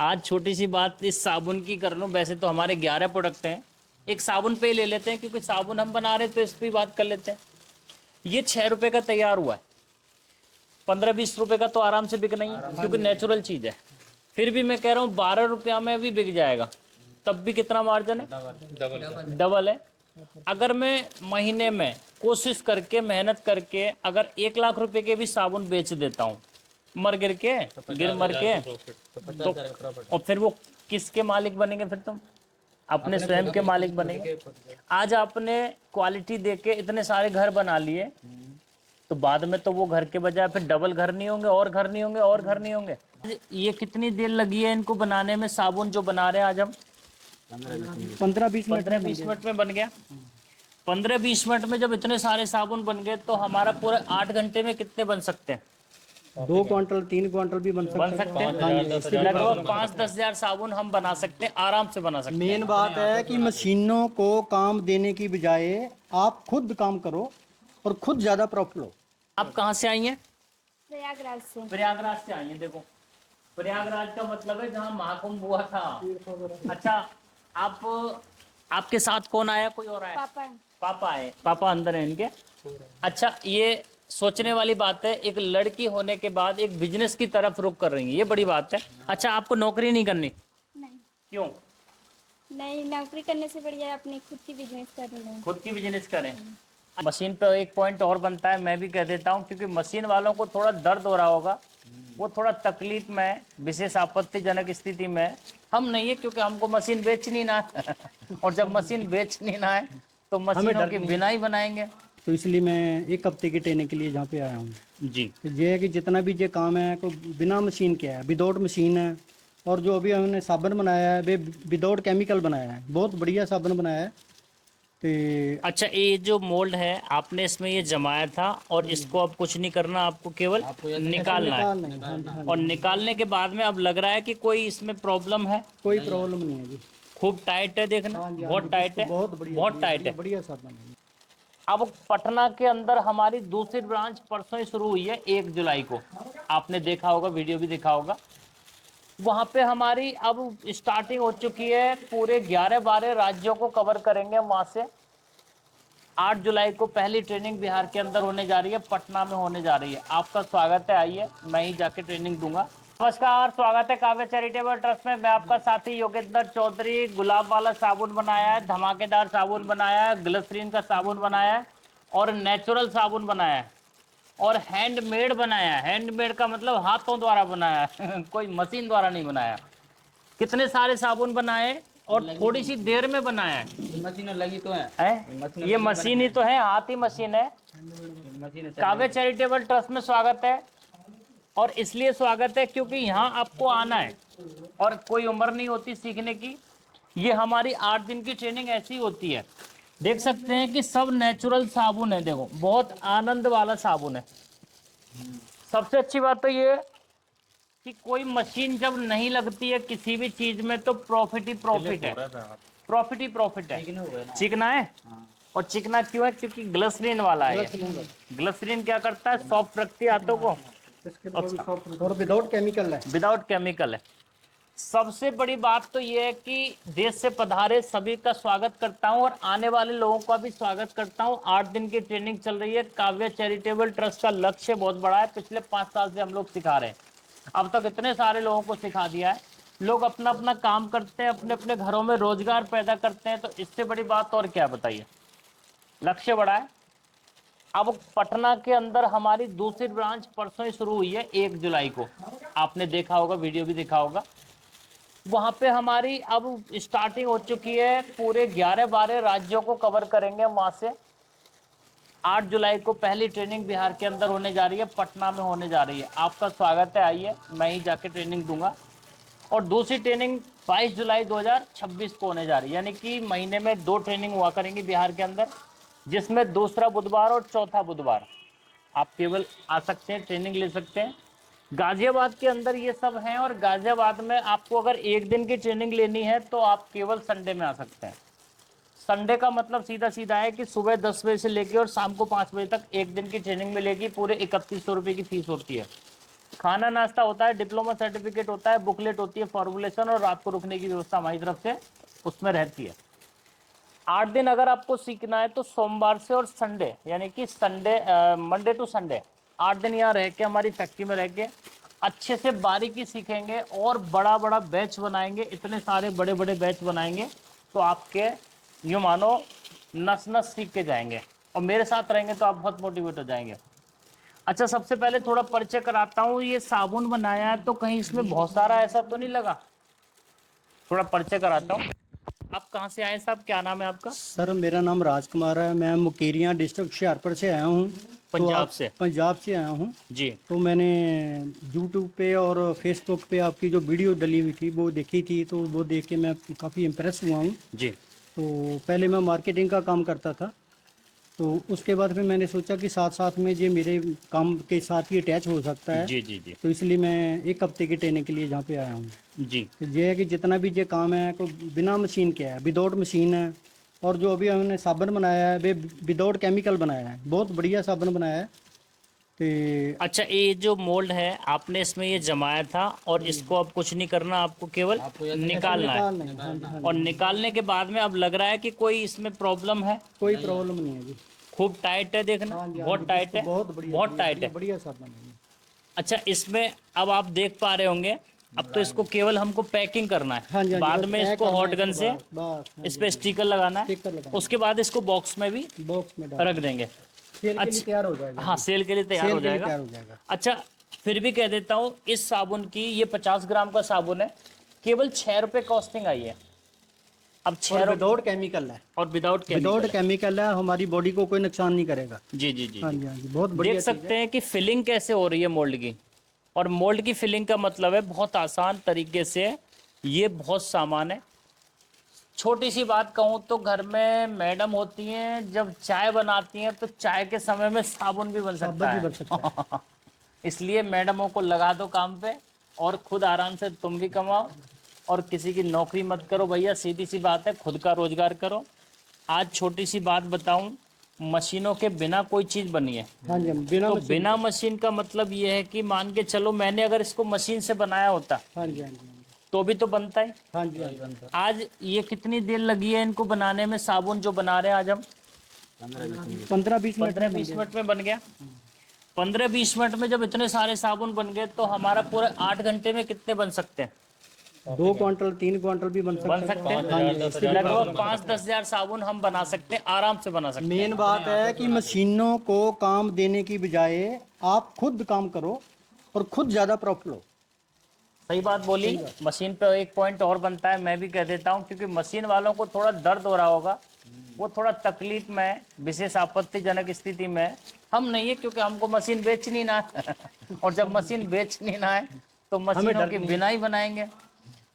आज छोटी सी बात इस साबुन की कर लूँ। वैसे तो हमारे 11 प्रोडक्ट हैं, एक साबुन पे ही ले लेते हैं क्योंकि साबुन हम बना रहे हैं, तो इस पर बात कर लेते हैं। ये 6 रुपए का तैयार हुआ है, 15-20 रुपए का तो आराम से बिक नहीं है क्योंकि नेचुरल चीज़ है। फिर भी मैं कह रहा हूँ 12 रुपया में भी बिक जाएगा, तब भी कितना मार्जिन है? डबल है। अगर मैं महीने में कोशिश करके मेहनत करके अगर 1 लाख रुपए के भी साबुन बेच देता हूँ मर गिर के, गिर मर के, तो और फिर वो किसके मालिक बनेंगे? फिर तुम अपने स्वयं के मालिक बनेंगे। आज आपने क्वालिटी देके इतने सारे घर बना लिए, तो बाद में तो वो घर के बजाय फिर डबल घर नहीं होंगे, और घर नहीं होंगे, और घर नहीं होंगे। ये कितनी देर लगी है इनको बनाने में? साबुन जो बना रहे हैं आज हम 15-20 मिनट में बन गया। 15-20 मिनट में जब इतने सारे साबुन बन गए तो हमारा पूरे 8 घंटे में कितने बन सकते हैं? 2 क्वांटल 3 क्वांटल भी बन सकते हैं। लगभग 5-10 हजार साबुन हम बना सकते हैं, आराम से बना सकते हैं। मेन बात है कि मशीनों को काम देने की बजाय आप खुद काम करो और खुद ज्यादा प्रॉफिट लो। आप कहाँ से आई हैं? प्रयागराज से। प्रयागराज से आई हैं। देखो, प्रयागराज का मतलब है जहाँ महाकुंभ हुआ था। अच्छा, आप आपके साथ कौन आया? कोई और आया? पापा। पापा आए। पापा अंदर है इनके। अच्छा, ये सोचने वाली बात है, एक लड़की होने के बाद एक बिजनेस की तरफ रुख कर रही है, ये बड़ी बात है। अच्छा, आपको नौकरी नहीं करनी? नहीं क्यों? नहीं, नौकरी करने से बढ़िया अपनी खुद की बिजनेस करनी है। खुद की बिजनेस करें। मशीन पे एक पॉइंट और बनता है, मैं भी कह देता हूँ, क्योंकि मशीन वालों को थोड़ा दर्द हो रहा होगा, वो थोड़ा तकलीफ में, विशेष आपत्तिजनक स्थिति में। हम नहीं है, क्योंकि हमको मशीन बेचनी ना है और जब मशीन बेचनी ना है तो मशीनों के बिना ही बनाएंगे। तो इसलिए मैं 1 हफ्ते की ट्रेनिंग के लिए यहाँ पे आया हूँ जी। तो ये है कि जितना भी ये काम है को बिना मशीन के है, विदाउट मशीन है। और जो अभी हमने साबुन बनाया है वे विदाउट केमिकल बनाया है, बहुत बढ़िया साबुन बनाया है। तो अच्छा, ये जो मोल्ड है आपने इसमें ये जमाया था और इसको अब कुछ नहीं करना, आपको केवल निकालना है। और निकालने के बाद में अब लग रहा है कि कोई इसमें प्रॉब्लम है? कोई प्रॉब्लम नहीं है जी। खूब टाइट है, देखना बहुत टाइट है, बहुत बढ़िया, बहुत टाइट है। बढ़िया साबुन है। अब पटना के अंदर हमारी दूसरी ब्रांच परसों ही शुरू हुई है, 1 जुलाई को। आपने देखा होगा, वीडियो भी देखा होगा। वहाँ पे हमारी अब स्टार्टिंग हो चुकी है, पूरे 11-12 राज्यों को कवर करेंगे वहाँ से। 8 जुलाई को पहली ट्रेनिंग बिहार के अंदर होने जा रही है, पटना में होने जा रही है। आपका स्वागत है, आइए, मैं ही जाके ट्रेनिंग दूंगा। नमस्कार, स्वागत है काव्य चैरिटेबल ट्रस्ट में। मैं आपका साथी योगेंद्र चौधरी। गुलाब वाला साबुन बनाया है, धमाकेदार साबुन बनाया है, ग्लिसरीन का साबुन बनाया है और नेचुरल साबुन बनाया है और हैंडमेड बनाया है। हैंडमेड का मतलब हाथों द्वारा बनाया है कोई मशीन द्वारा नहीं बनाया। कितने सारे साबुन बनाए और थोड़ी सी देर में बनाया है। मशीन लगी तो है? ये मशीन ही तो है, हाथ ही मशीन है। काव्य चैरिटेबल ट्रस्ट में स्वागत है, और इसलिए स्वागत है क्योंकि यहाँ आपको आना है और कोई उम्र नहीं होती सीखने की। ये हमारी 8 दिन की ट्रेनिंग ऐसी होती है। देख सकते हैं कि सब नेचुरल साबुन है, देखो बहुत आनंद वाला साबुन है। सबसे अच्छी बात तो ये है कि कोई मशीन जब नहीं लगती है किसी भी चीज में तो प्रॉफिट ही प्रॉफिट है, प्रॉफिट ही प्रॉफिट है। चिकना है, और चिकना क्यों है? क्योंकि ग्लिसरीन वाला है। ग्लिसरीन क्या करता है? सॉफ्ट रखती है हाथों को, और विदाउट केमिकल है। विदाउट केमिकल है। सबसे बड़ी बात तो ये है कि देश से पधारे सभी का स्वागत करता हूं और आने वाले लोगों का भी स्वागत करता हूं। 8 दिन की ट्रेनिंग चल रही है। काव्य चैरिटेबल ट्रस्ट का लक्ष्य बहुत बड़ा है। पिछले 5 साल से हम लोग सिखा रहे हैं, अब तक इतने सारे लोगों को सिखा दिया है। लोग अपना अपना काम करते हैं, अपने अपने घरों में रोजगार पैदा करते हैं, तो इससे बड़ी बात और क्या बताइए। लक्ष्य बड़ा है। अब पटना के अंदर हमारी दूसरी ब्रांच परसों ही शुरू हुई है, 1 जुलाई को। आपने देखा होगा, वीडियो भी देखा होगा। वहाँ पे हमारी अब स्टार्टिंग हो चुकी है, पूरे 11-12 राज्यों को कवर करेंगे वहाँ से। 8 जुलाई को पहली ट्रेनिंग बिहार के अंदर होने जा रही है, पटना में होने जा रही है। आपका स्वागत है, आइए, मैं ही जाके ट्रेनिंग दूंगा। और दूसरी ट्रेनिंग 22 जुलाई 2026 को होने जा रही है, यानी कि महीने में 2 ट्रेनिंग हुआ करेंगी बिहार के अंदर, जिसमें दूसरा बुधवार और चौथा बुधवार आप केवल आ सकते हैं, ट्रेनिंग ले सकते हैं। गाजियाबाद के अंदर ये सब हैं, और गाजियाबाद में आपको अगर 1 दिन की ट्रेनिंग लेनी है तो आप केवल संडे में आ सकते हैं। संडे का मतलब सीधा सीधा है कि सुबह 10 बजे से लेकर और शाम को 5 बजे तक 1 दिन की ट्रेनिंग मिलेगी। पूरे 3100 रुपये की फीस होती है। खाना नाश्ता होता है, डिप्लोमा सर्टिफिकेट होता है, बुकलेट होती है, फॉर्मुलेशन, और रात को रुकने की व्यवस्था हमारी तरफ से उसमें रहती है। 8 दिन अगर आपको सीखना है तो सोमवार से और संडे, यानी कि संडे मंडे टू संडे 8 दिन यहाँ रह के हमारी फैक्ट्री में रह के अच्छे से बारीकी सीखेंगे और बड़ा बड़ा बैच बनाएंगे। इतने सारे बड़े बड़े बैच बनाएंगे तो आपके यूँ मानो नस नस सीख के जाएंगे, और मेरे साथ रहेंगे तो आप बहुत मोटिवेट हो जाएंगे। अच्छा, सबसे पहले थोड़ा परिचय कराता हूँ। ये साबुन बनाया है तो कहीं इसमें बहुत सारा ऐसा तो नहीं लगा? थोड़ा परिचय कराता हूँ। आप कहाँ से आए साहब, क्या नाम है आपका? सर मेरा नाम राजकुमार है, मैं मुकेरियां डिस्ट्रिक्ट हुशियारपुर से आया हूँ। पंजाब से? पंजाब से आया हूँ। जी। तो मैंने यूट्यूब पे और फेसबुक पे आपकी जो वीडियो डली हुई थी वो देखी थी, तो वो देख के मैं काफ़ी इम्प्रेस हुआ हूँ। जी। तो पहले मैं मार्केटिंग का काम करता था, तो उसके बाद फिर मैंने सोचा कि साथ साथ में ये मेरे काम के साथ ही अटैच हो सकता है। जी जी जी तो इसलिए मैं 1 हफ्ते की ट्रेनिंग के लिए यहाँ पे आया हूँ। जी। तो ये है कि जितना भी ये काम है कोई बिना मशीन के है, विदाउट मशीन है। और जो अभी हमने साबुन बनाया है वे विदाउट केमिकल बनाया है, बहुत बढ़िया साबुन बनाया है। तो अच्छा, ये जो मोल्ड है आपने इसमें ये जमाया था, और इसको अब कुछ नहीं करना, आपको केवल निकालना है। हाँ जी, हाँ और जी। निकालने के बाद में अब लग रहा है कि कोई इसमें प्रॉब्लम है? कोई प्रॉब्लम नहीं है जी। खूब टाइट है, देखना हाँ जी, हाँ बहुत जी, टाइट है, बहुत बढ़िया, बहुत टाइट है। बढ़िया साबुन है। अच्छा, इसमें अब आप देख पा रहे होंगे, अब तो इसको केवल हमको पैकिंग करना है। हाँ जी, हाँ जी, बाद बस में पैक इसको करना हॉट है गन इसको, से बस इस पे स्टिकर लगाना है। स्टिकर लगाना उसके बाद इसको बॉक्स में भी बॉक्स में डाल रख देंगे। सेल के लिए अच्छा। तैयार हो जाएगा। हाँ, सेल के लिए तैयार सेल हो के लिए जाएगा। तैयार हो जाएगा। अच्छा, फिर भी कह देता हूँ, इस साबुन की, ये 50 ग्राम का साबुन है, केवल 6 रुपये कॉस्टिंग आई है। अब 6 और रुपये विदाउट केमिकल है, और विदाउट विदाउट केमिकल। केमिकल है, हमारी बॉडी को कोई नुकसान नहीं करेगा। जी जी जी हाँ जी। जी, हाँ जी, बहुत बढ़िया देख चीज़ सकते है। हैं कि फिलिंग कैसे हो रही है मोल्ड की। और मोल्ड की फिलिंग का मतलब है बहुत आसान तरीके से, ये बहुत सामान है। छोटी सी बात कहूँ तो घर में मैडम होती हैं, जब चाय बनाती हैं तो चाय के समय में साबुन भी बन सकता साबुन भी है। बन सकता है। इसलिए मैडमों को लगा दो काम पे, और खुद आराम से तुम भी कमाओ, और किसी की नौकरी मत करो भैया, सीधी सी बात है, खुद का रोजगार करो। आज छोटी सी बात बताऊं, मशीनों के बिना कोई चीज़ बनी है। हाँ जी, बिना तो मशीन। बिना मशीन का मतलब ये है कि मान के चलो मैंने अगर इसको मशीन से बनाया होता हाँ जी, हाँ जी, तो भी तो बनता ही। हाँ जी, हाँ जी। आज ये कितनी देर लगी है इनको बनाने में, साबुन जो बना रहे हैं आज हम? 15-20 मिनट 15-20 मिनट में बन गया। 15-20 मिनट में जब इतने सारे साबुन बन गए तो हमारा पूरा 8 घंटे में कितने बन सकते हैं? 2 क्वांटल 3 क्वांटल भी बन बन सकता सकते है। हैं। हाँ जी, लगभग 5-10 हजार साबुन हम बना सकते हैं, आराम से बना सकते हैं। मेन बात है कि मशीनों को काम देने की बजाय आप खुद काम करो और खुद ज़्यादा प्रॉफिट लो। सही बात बोली। मशीन पे एक पॉइंट और बनता है, मैं भी कह देता हूँ, क्योंकि मशीन वालों को थोड़ा दर्द हो रहा होगा, वो थोड़ा तकलीफ में, विशेष आपत्तिजनक स्थिति में। हम नहीं है, क्योंकि हमको मशीन बेचनी ना है और जब मशीन बेचनी ना है तो मशीनों के बिना ही बनाएंगे।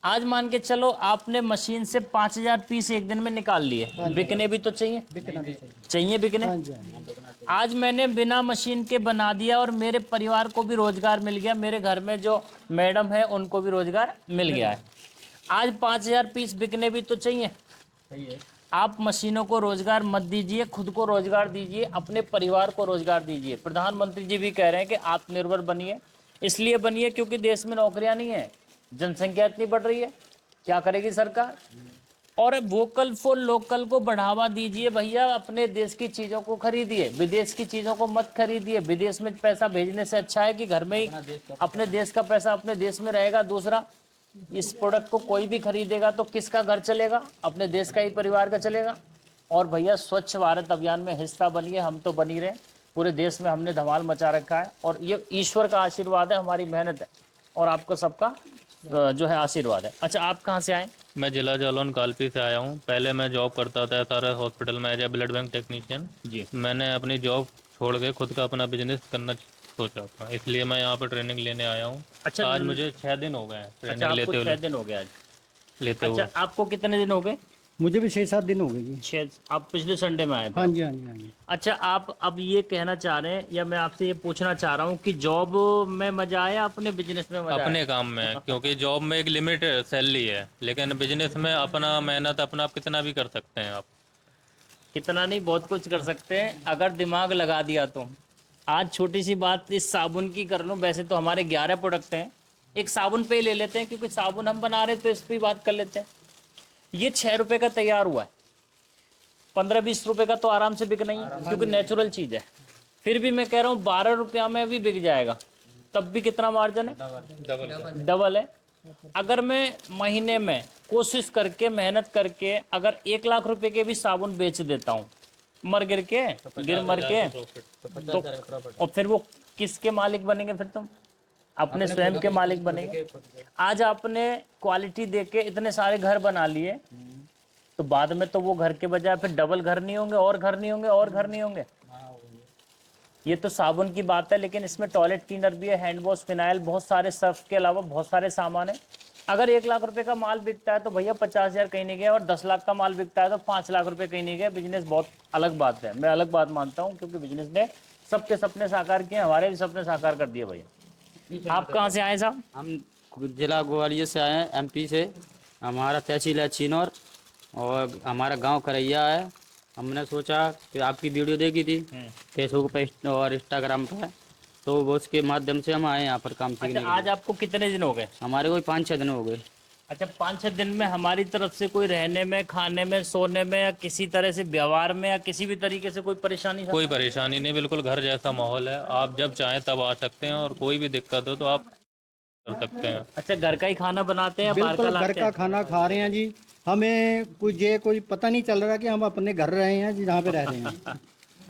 आज मान के चलो आपने मशीन से 5000 पीस एक दिन में निकाल लिए, बिकने भी तो चाहिए, बिकना भी चाहिए। चाहिए बिकने। हाँ जी, हाँ जी। आज मैंने बिना मशीन के बना दिया और मेरे परिवार को भी रोजगार मिल गया, मेरे घर में जो मैडम है उनको भी रोजगार मिल गया है। आज 5000 पीस बिकने भी तो चाहिए। आप मशीनों को रोजगार मत दीजिए, खुद को रोजगार दीजिए, अपने परिवार को रोजगार दीजिए। प्रधानमंत्री जी भी कह रहे हैं कि आत्मनिर्भर बनिए। इसलिए बनिए क्योंकि देश में नौकरियां नहीं है, जनसंख्या इतनी बढ़ रही है, क्या करेगी सरकार? और वोकल फॉर लोकल को बढ़ावा दीजिए भैया, अपने देश की चीज़ों को खरीदिए, विदेश की चीज़ों को मत खरीदिए। विदेश में पैसा भेजने से अच्छा है कि घर में ही अपने देश का पैसा अपने देश में रहेगा। दूसरा, इस प्रोडक्ट को कोई भी खरीदेगा तो किसका घर चलेगा? अपने देश का ही परिवार का चलेगा। और भैया स्वच्छ भारत अभियान में हिस्सा बनिए, हम तो बनी रहे, पूरे देश में हमने धमाल मचा रखा है, और ये ईश्वर का आशीर्वाद है, हमारी मेहनत है, और आपको सबका जो है आशीर्वाद है। अच्छा, आप कहाँ से आए? मैं जिला जालौन कालपी से आया हूँ। पहले मैं जॉब करता था सारा हॉस्पिटल में as a blood bank technician. जी। मैंने अपनी जॉब छोड़ के खुद का अपना बिजनेस करना सोचा था, इसलिए मैं यहाँ पर ट्रेनिंग लेने आया हूँ। अच्छा, आज मुझे 6 दिन हो गए हैं अच्छा, ट्रेनिंग आपको 6 दिन हो गए आज? लेते हुए। अच्छा, आपको कितने दिन हो गए? मुझे भी 6-7 दिन हो गए जी। 6। आप पिछले संडे में आए थे? हाँ जी, हाँ जी, हाँ जी। अच्छा, आप अब ये कहना चाह रहे हैं, या मैं आपसे ये पूछना चाह रहा हूँ कि जॉब में मजा आया, अपने बिजनेस में मजा अपने आया? काम में, क्योंकि जॉब में एक लिमिटेड सैलरी है, लेकिन बिजनेस में अपना मेहनत अपना आप कितना भी कर सकते हैं आप। कितना नहीं, बहुत कुछ कर सकते हैं अगर दिमाग लगा दिया तो। आज छोटी सी बात इस साबुन की कर लूँ। वैसे तो हमारे 11 प्रोडक्ट हैं, एक साबुन पे ही ले लेते हैं क्योंकि साबुन हम बना रहे हैं तो इस पर ही बात कर लेते हैं। ये 6 रुपये का तैयार हुआ है, 15-20 रुपये का तो आराम से बिकना ही है क्योंकि नेचुरल चीज़ है। फिर भी मैं कह रहा हूँ 12 रुपया में भी बिक जाएगा, तब भी कितना मार्जिन है, डबल है। अगर मैं महीने में कोशिश करके मेहनत करके अगर 1 लाख रुपए के भी साबुन बेच देता हूँ मर गिर के तो और फिर वो किसके मालिक बनेंगे? फिर तुम अपने स्वयं के मालिक बनेंगे। आज आपने क्वालिटी देके इतने सारे घर बना लिए तो बाद में तो वो घर के बजाय फिर डबल घर नहीं होंगे, और घर नहीं होंगे, और घर नहीं होंगे। ये तो साबुन की बात है, लेकिन इसमें टॉयलेट क्लीनर भी है, हैंड वॉश, फिनाइल, बहुत सारे सर्फ के अलावा बहुत सारे सामान है। अगर 1 लाख रुपए का माल बिकता है तो भैया 50,000 कहीं नहीं गया, और 10 लाख का माल बिकता है तो 5 लाख रुपए कहीं नहीं गया। बिजनेस बहुत अलग बात है, मैं अलग बात मानता हूँ क्योंकि बिजनेस ने सबके सपने साकार किए, हमारे भी सपने साकार कर दिए। भैया आप कहाँ से आए साहब? हम जिला ग्वालियर से आए हैं, एमपी से। हमारा तहसील है चिनौर और हमारा गांव करैया है। हमने सोचा कि आपकी वीडियो देखी थी फेसबुक पे और इंस्टाग्राम पे, तो वो उसके माध्यम से हम आए यहाँ पर काम सीखने। अच्छा, आज आपको कितने दिन हो गए? हमारे कोई 5-6 दिन हो गए। अच्छा, 5-6 दिन में हमारी तरफ से कोई रहने में, खाने में, सोने में या किसी तरह से व्यवहार में या किसी भी तरीके से कोई परेशानी? कोई परेशानी नहीं, बिल्कुल घर जैसा माहौल है। आप जब चाहें तब आ सकते हैं और कोई भी दिक्कत हो तो आप कर सकते हैं। अच्छा, घर का ही खाना बनाते हैं या बाहर का बिल्कुल घर लाते का हैं? खाना खा रहे हैं जी। हमें कोई पता नहीं चल रहा कि हम अपने घर रहे हैं जी, जहाँ पे रह रहे हैं।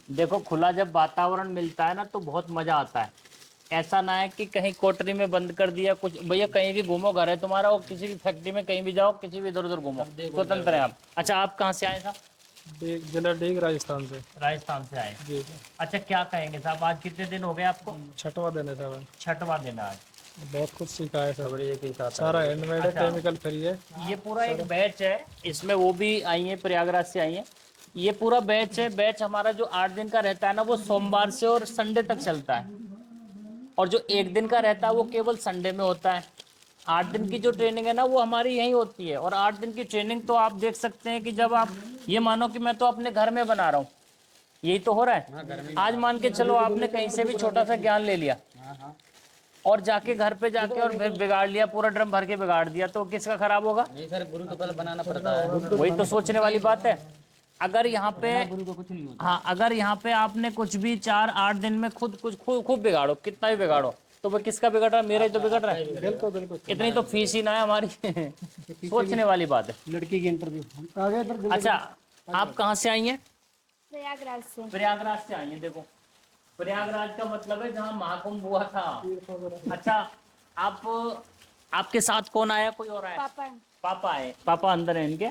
देखो, खुला जब वातावरण मिलता है ना तो बहुत मजा आता है। ऐसा ना है कि कहीं कोठरी में बंद कर दिया कुछ। भैया कहीं भी घूमो, घर है तुम्हारा, और किसी भी फैक्ट्री में कहीं भी जाओ, किसी भी इधर उधर घूमो, स्वतंत्र है आप। अच्छा, आप कहाँ से आए साहब? जिला डेग राजस्थान से। राजस्थान से आए। जी अच्छा, क्या कहेंगे साहब, आज कितने दिन हो गए आपको? 6वां दिन है साहब। 6वां दिन है आज। बहुत कुछ सीखा है सब, सारा हैंडमेड है, केमिकल फ्री है। ये पूरा एक बैच है, इसमें वो भी आई है, प्रयागराज से आई है। ये पूरा बैच है। बैच हमारा जो 8 दिन का रहता है ना, वो सोमवार से और संडे तक चलता है, और जो 1 दिन का रहता है वो केवल संडे में होता है। 8 दिन की जो ट्रेनिंग है ना वो हमारी यहीं होती है। और 8 दिन की ट्रेनिंग तो आप देख सकते हैं कि जब आप ये मानो कि मैं तो अपने घर में बना रहा हूँ, यही तो हो रहा है। आज मान के चलो आपने कहीं से भी छोटा सा ज्ञान ले लिया और जाके घर पे जाके और फिर बिगाड़ लिया, पूरा ड्रम भर के बिगाड़ दिया, तो किसका खराब होगा? नहीं सर, गुरु तो पहले बनाना पड़ता है। वही तो सोचने वाली बात है। अगर यहाँ पे हाँ, अगर यहाँ पे आपने कुछ भी 4-8 दिन में खूब बिगाड़ो, कितना भी बिगाड़ो, तो वो किसका बिगड़ रहा है? मेरा ही तो बिगड़ रहा है। बिल्कुल बिल्कुल। इतनी तो फीस ही ना है हमारी। सोचने वाली बात है। लड़की की इंटरव्यू आगे इधर। अच्छा, आप कहाँ से आई हैं? प्रयागराज से। प्रयागराज से आई हैं। देखो, प्रयागराज का मतलब है जहाँ महाकुंभ हुआ था। अच्छा, आपके साथ कौन आया? कोई और आया? पापा। पापा आए। पापा अंदर है इनके।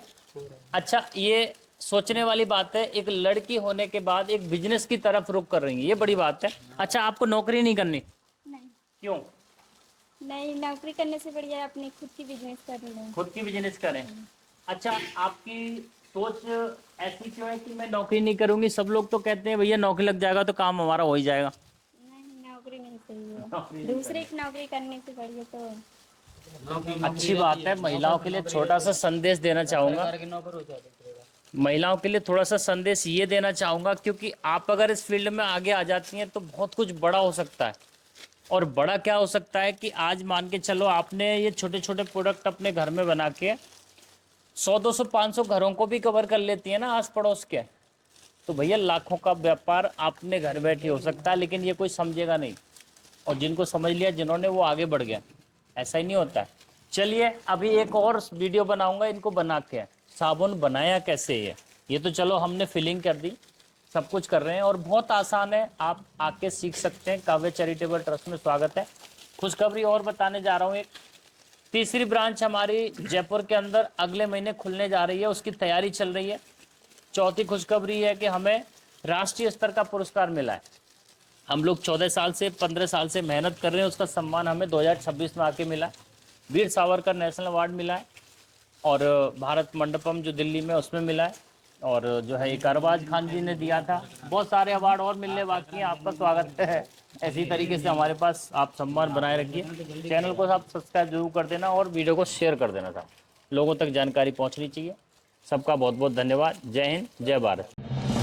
अच्छा, ये सोचने वाली बात है, एक लड़की होने के बाद एक बिजनेस की तरफ रुख कर रही है, ये बड़ी बात है। अच्छा, आपको नौकरी नहीं करनी? नहीं क्यों? नहीं, नौकरी करने से बढ़िया है अपनी खुद की बिजनेस कर लें। खुद की बिजनेस करें। अच्छा, आपकी सोच ऐसी क्यों है कि मैं नौकरी नहीं करूंगी? सब लोग तो कहते हैं भैया नौकरी लग जाएगा तो काम हमारा हो ही जाएगा। नहीं, नौकरी नहीं चाहिए। नौकरी नहीं दूसरे की नौकरी करने से बढ़िया तो अच्छी बात है। महिलाओं के लिए छोटा सा संदेश देना चाहूँगा, महिलाओं के लिए थोड़ा सा संदेश ये देना चाहूँगा, क्योंकि आप अगर इस फील्ड में आगे आ जाती हैं तो बहुत कुछ बड़ा हो सकता है। और बड़ा क्या हो सकता है कि आज मान के चलो आपने ये छोटे छोटे प्रोडक्ट अपने घर में बना के 100, 200, 500 घरों को भी कवर कर लेती है ना आस पड़ोस के, तो भैया लाखों का व्यापार आपने घर बैठे हो सकता है। लेकिन ये कोई समझेगा नहीं, और जिनको समझ लिया जिन्होंने, वो आगे बढ़ गया। ऐसा ही नहीं होता है। चलिए, अभी एक और वीडियो बनाऊंगा इनको बना के, साबुन बनाया कैसे। ये तो चलो हमने फिलिंग कर दी, सब कुछ कर रहे हैं और बहुत आसान है, आप आके सीख सकते हैं। काव्य चैरिटेबल ट्रस्ट में स्वागत है। खुशखबरी और बताने जा रहा हूँ, एक तीसरी ब्रांच हमारी जयपुर के अंदर अगले महीने खुलने जा रही है, उसकी तैयारी चल रही है। चौथी खुशखबरी है कि हमें राष्ट्रीय स्तर का पुरस्कार मिला है। हम लोग 14 साल से 15 साल से मेहनत कर रहे हैं, उसका सम्मान हमें 2026 में आके मिला। वीर सावरकर नेशनल अवार्ड मिला है, और भारत मंडपम जो दिल्ली में उसमें मिला है, और जो है एक अरबाज खान जी ने दिया था। बहुत सारे अवार्ड और मिलने बाकी हैं। आपका स्वागत है। ऐसी तरीके से हमारे पास आप सम्मान बनाए रखिए। चैनल को आप सब्सक्राइब जरूर कर देना और वीडियो को शेयर कर देना था, लोगों तक जानकारी पहुंचनी चाहिए। सबका बहुत बहुत धन्यवाद। जय हिंद, जय भारत।